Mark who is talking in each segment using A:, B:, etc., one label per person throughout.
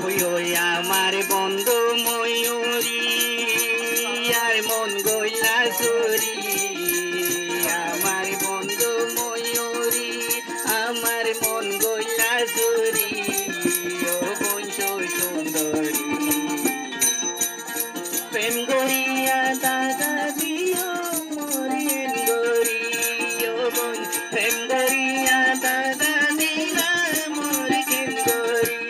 A: ওই ওই আমার বন্ধু ময়ূরী আর মন গইলা চুরি আমার বন্ধু ময়ূরী আমার মন গইলা চুরি ও বংশ সুন্দরী প্রেম গড়িয়া দাদা দিও মরিন গড়ি ও বোন প্রেম গড়িয়া দাদা দিলা মরিন গড়ি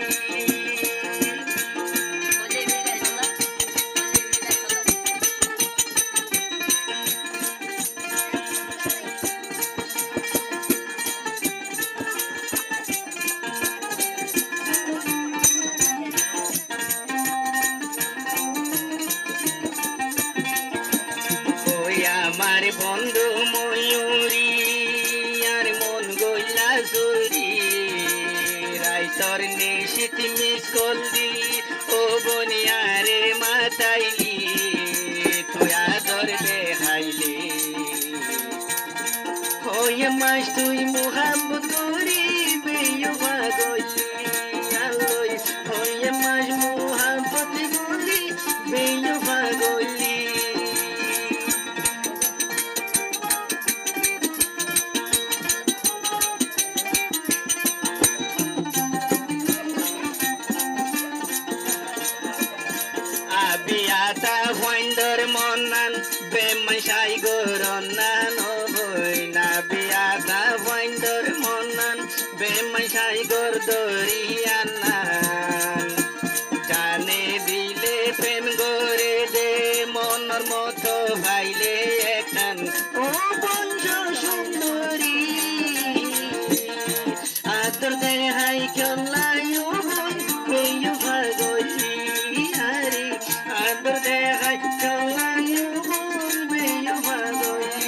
A: আমার বন্ধু ময়ূরী আর মন গইলা চুরি রাইতর নিশিত মিস করলি ও বনিয়ারে মাতাইলি তুই আদর দেখাইলি হয়ে মাস তুই মোহাম্মত করি বেয়ুবা গইলি আলোই হয়ে মাস মোহাম্মত করি বেয়ুবা গইলি বিয়াটা ভয়ন্দর মনান বেমাইশাই গরনান হই না বিয়াটা ভয়ন্দর মনান বেমাইশাই গর দরিয়ানান জানে দিলে প্রেম গরে দে মনর মতো ভাইলে এখান ও বংশ সুন্দরী আদর দেহাই খেলাই ও বেয়ু ভাগলি আরে আদর দেখাই খেলাই ও বেয়ু ভাগলি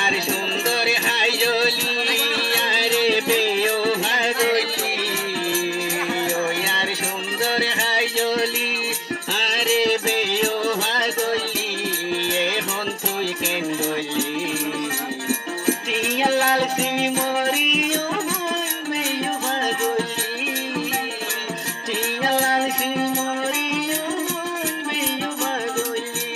A: আর সুন্দর হাইজলি আরে বেয়ো ভাগলি ওই আর সুন্দর হাইজলি আরে বেয়ো ভাগলি এখন তুই কেন গলি টিয়া লাল সিমি মরি ও বেয়ো ভাগলি টিয়া লাল সিমি মরি ও বেয়ো ভাগলি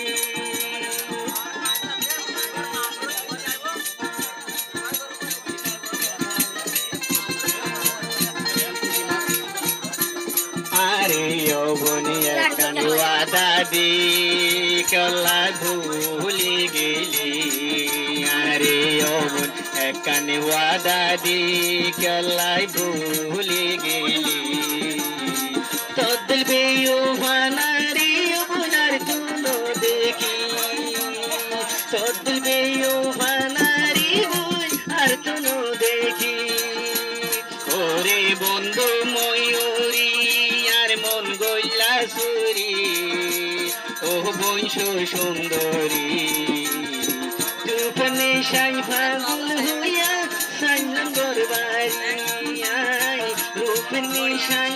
A: আরে ও বনিয়া কানুয়া দাদি কলা ভুলি গেলি আরে ও বন কানুয়া দাদি কলাই ভুলি গেলি তোদল বেয়ো ভানারি ও বনার তুলো দেখি তোদল বেয়ো ভানারি বোন আর তুলো দেখি ওরে বন্ধু ময়ূরী আর মন গইলা চুরি ও বংশ সুন্দরী তুফানে সাই ফাগুল হইয়া সাইলাম গরবারি রূপনে সাই